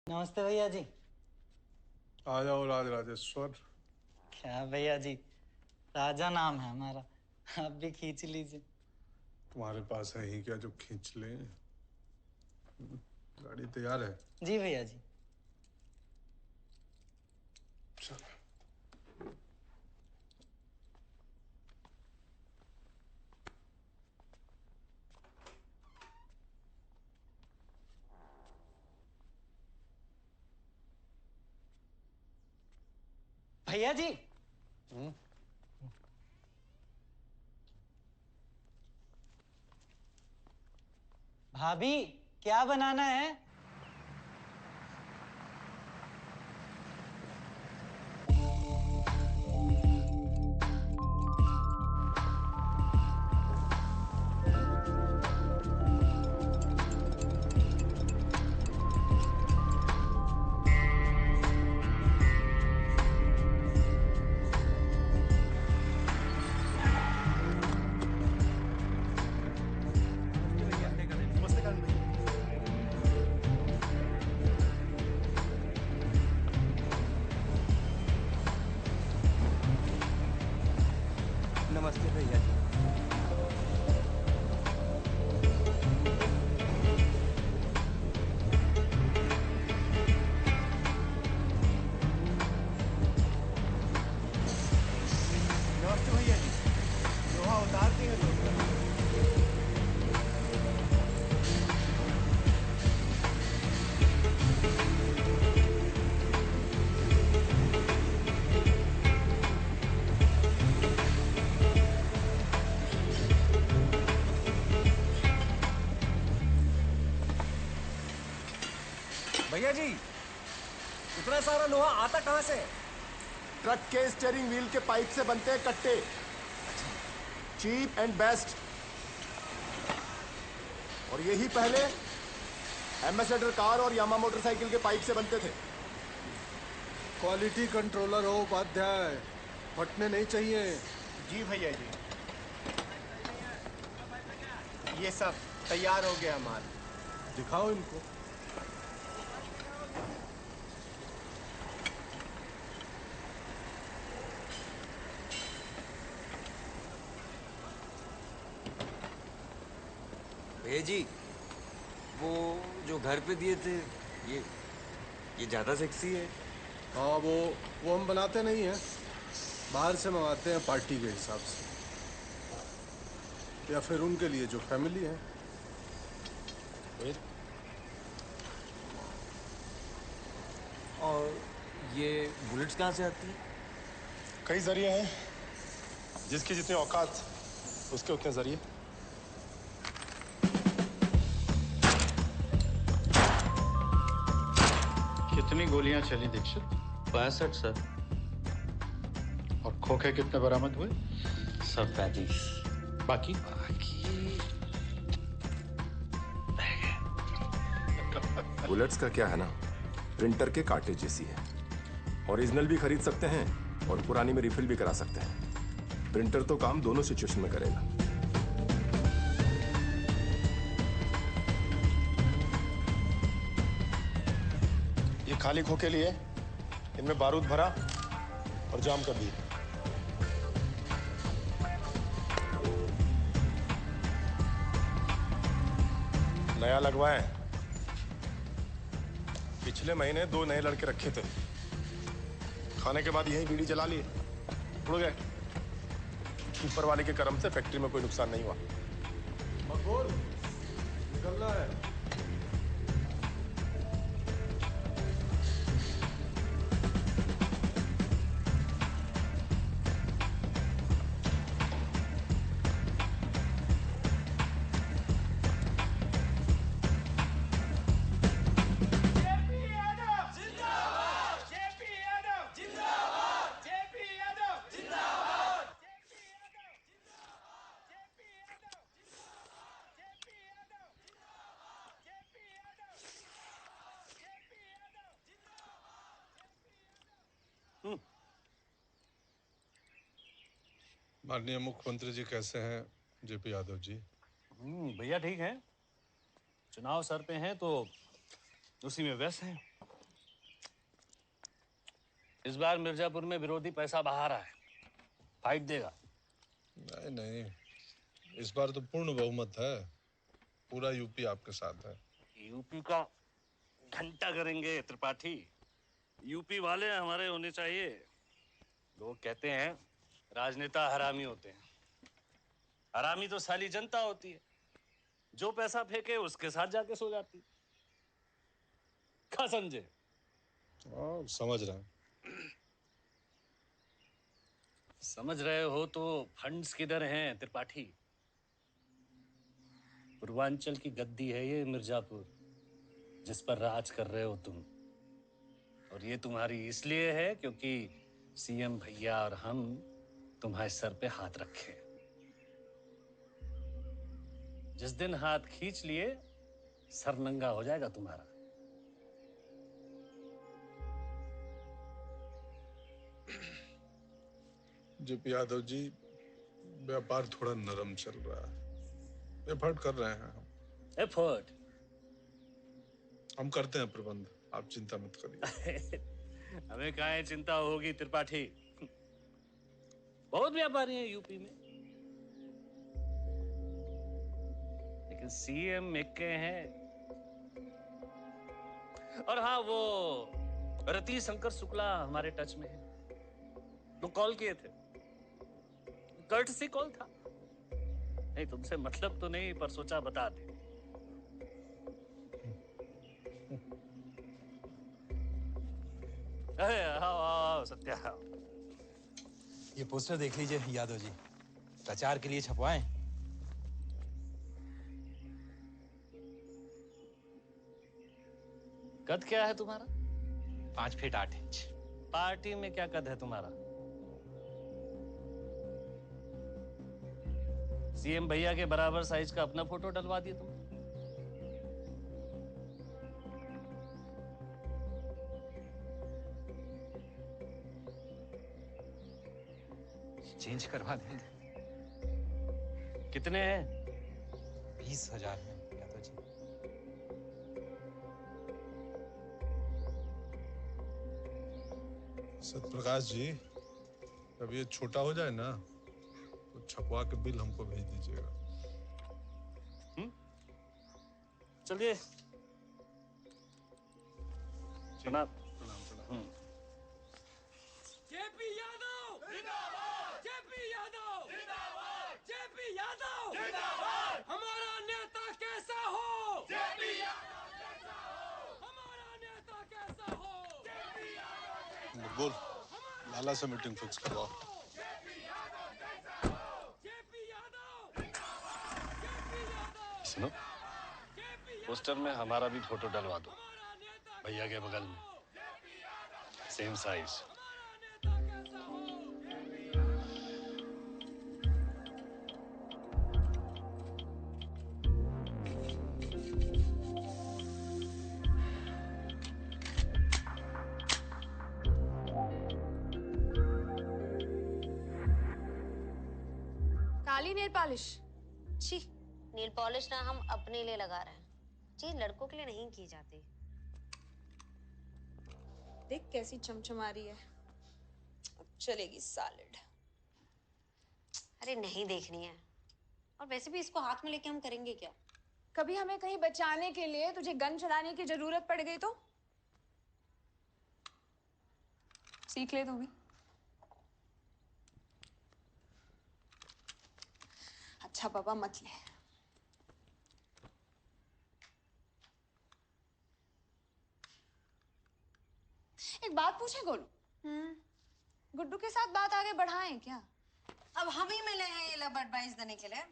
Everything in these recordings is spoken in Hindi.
नमस्ते भैया जी। आ जाओ राज राजेश्वर। क्या भैया जी, राजा नाम है हमारा, आप भी खींच लीजिए। तुम्हारे पास है ही क्या जो खींच ले। गाड़ी तैयार है? जी भैया जी। चल। भैया जी, भाभी क्या बनाना है? नमस्ते भैया जी। नमस्ते भैया जी। लोहा उतार दिए तो भैया जी, इतना सारा लोहा आता कहाँ से? ट्रक के स्टीयरिंग व्हील के पाइप से बनते हैं कट्टे। Cheap and best. और यही पहले एम्बेसडर कार और यामा मोटरसाइकिल के पाइप से बनते थे। क्वालिटी कंट्रोलर हो उपाध्याय, फटने नहीं चाहिए। जी भैया जी। ये सब तैयार हो गया माल। दिखाओ इनको। भैया जी, वो जो घर पे दिए थे, ये ज्यादा सेक्सी है। हाँ, वो हम बनाते नहीं हैं, बाहर से मंगाते हैं पार्टी के हिसाब से, या फिर उनके लिए जो फैमिली है। और ये बुलेट्स कहाँ से आती है? कई जरिए हैं, जिसकी जितनी औकात उसके उतने जरिए। कितनी गोलियां चली दीक्षित? 65 सर। और खोखे कितने बरामद हुए? सब 35। बाकी बुलेट्स का क्या है ना, प्रिंटर के कांटे जैसी है। ओरिजिनल भी खरीद सकते हैं और पुरानी में रिफिल भी करा सकते हैं। प्रिंटर तो काम दोनों सिचुएशन में करेगा। ये खाली खोखे लिए, इनमें बारूद भरा और जाम कर दिए। नया लगवाए। पिछले महीने 2 नए लड़के रखे थे, खाने के बाद यही बीड़ी जला लिए, उड़ गए। ऊपर वाले के करम से फैक्ट्री में कोई नुकसान नहीं हुआ। मकबूल, निकलना है। माननीय मुख्यमंत्री जी कैसे हैं? जेपी यादव जी। भैया ठीक है। चुनाव सर पे हैं तो उसी में व्यस्त हैं। इस बार मिर्जापुर में विरोधी पैसा बाहर है, फाइट देगा। नहीं नहीं, इस बार तो पूर्ण बहुमत है, पूरा यूपी आपके साथ है। यूपी का घंटा करेंगे त्रिपाठी। यूपी वाले हमारे होने चाहिए। लोग कहते हैं राजनेता हरामी होते हैं। हरामी तो साली जनता होती है, जो पैसा फेंके उसके साथ जाके सो जाती। क्या समझे? समझ रहा हूँ। समझ रहे हो तो फंड्स किधर हैं त्रिपाठी? पूर्वांचल की गद्दी है ये मिर्जापुर, जिस पर राज कर रहे हो तुम। और ये तुम्हारी इसलिए है क्योंकि सीएम भैया और हम तुम्हारे सर पे हाथ रखे। जिस दिन हाथ खींच लिए सर नंगा हो जाएगा तुम्हारा। जेपी यादव जी, व्यापार थोड़ा नरम चल रहा है, एफर्ट कर रहे हैं हम। एफर्ट? हम करते हैं प्रबंध, आप चिंता मत करिए। हमें काहे चिंता होगी त्रिपाठी? बहुत व्यापारी हैं यूपी में, लेकिन सीएम इक्के हैं। और हाँ, वो रति शंकर शुक्ला हमारे टच में है। वो कॉल किए थे, कर्टसी कॉल था। नहीं, तुमसे मतलब तो नहीं, पर सोचा बता दे। अरे आओ आओ सत्या आओ। ये पोस्टर देख लीजिए यादव जी, प्रचार के लिए छपवाएं। कद क्या है तुम्हारा? 5 फीट 8 इंच। पार्टी में क्या कद है तुम्हारा? सीएम भैया के बराबर साइज का अपना फोटो डलवा दिया तुम। चेंज करवा देंगे। कितने हैं? 20,000 है यादव जी। सत्यप्रकाश जी, जब ये छोटा हो जाए ना तो छपवा के बिल हमको भेज दीजिएगा। चलिए। प्रणाम। जेपी यादव जिंदाबाद, जेपी यादव जिंदाबाद, जेपी यादव जिंदाबाद। हमारा नेता कैसा हो? जेपी यादव कैसा हो? हमारा नेता कैसा हो? जेपी यादव। बोल, लाला से मीटिंग फिक्स करवाओ। जेपी यादव कैसा हो? जेपी यादव जिंदाबाद, जेपी यादव। सुनो, पोस्टर में हमारा भी फोटो डलवा दो, भैया के बगल में, सेम साइज। काली नेल पॉलिश? छी, नेल पॉलिश ना हम अपने लिए लगा रहे हैं जी, लड़कों के लिए नहीं की जाती। देख कैसी चमचमा रही है। अब चलेगी सैलेड। अरे नहीं देखनी है, और वैसे भी इसको हाथ में लेके हम करेंगे क्या? कभी हमें कहीं बचाने के लिए तुझे गन चलाने की जरूरत पड़ गई तो सीख ले तू भी। अच्छा बाबा मत ले। एक बात पूछे गोलू, गुड्डू के साथ बात आगे बढ़ाएं क्या? अब हम ही मिले हैं ये लब एडवाइस देने के लिए,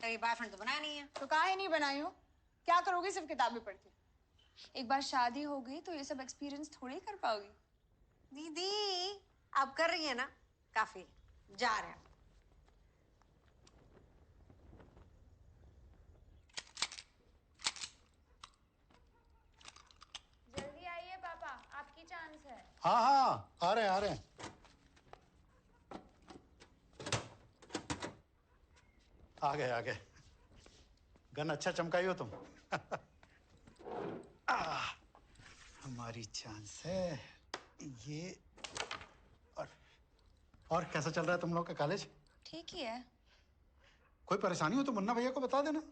कभी बॉयफ्रेंड तो बनाया नहीं है। तो काहे नहीं बनाई हो? क्या करोगी सिर्फ किताबें पढ़ के? एक बार शादी हो गई तो ये सब एक्सपीरियंस थोड़ी कर पाओगी। दीदी आप कर रही है ना, काफी, जा रहे हैं। जल्दी आइए पापा, आपकी चांस है। हाँ हाँ, आ रहे हैं आ रहे हैं। आ गए आ गए। गन अच्छा चमकाई हो तुम। हमारी चांस है। ये और कैसा चल रहा है तुम लोग का कॉलेज? ठीक ही है। कोई परेशानी हो तो मुन्ना भैया को बता देना,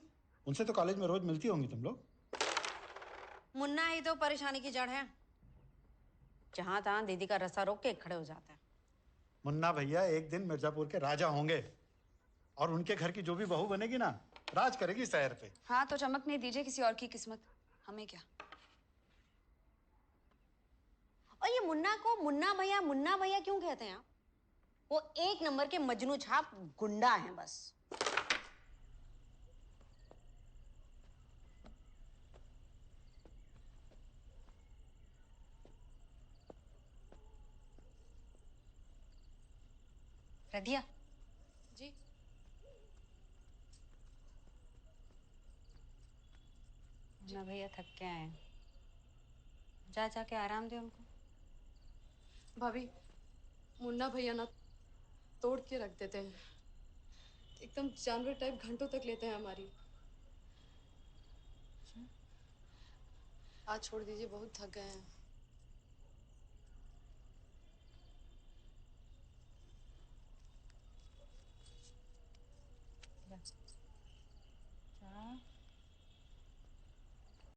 उनसे तो कॉलेज में रोज मिलती होंगी तुम लोग। मुन्ना ही तो परेशानी की जड़ है, जहां तहां दीदी का रस्सा रोक के खड़े हो जाता है। मुन्ना भैया एक दिन मिर्जापुर के राजा होंगे और उनके घर की जो भी बहू बनेगी ना, राज करेगी शहर पे। हाँ तो चमकने दीजिए किसी और की किस्मत, हमें क्या। और ये मुन्ना को मुन्ना भैया क्यों कहते हैं आप? वो एक नंबर के मजनू छाप गुंडा हैं बस। रधिया जी। मुन्ना भैया थक के आए हैं, जाके आराम दे उनको। भाभी, मुन्ना भैया ना तोड़ के रख देते हैं, एकदम जानवर टाइप घंटों तक लेते हैं हमारी। आज छोड़ दीजिए, बहुत थक गए हैं।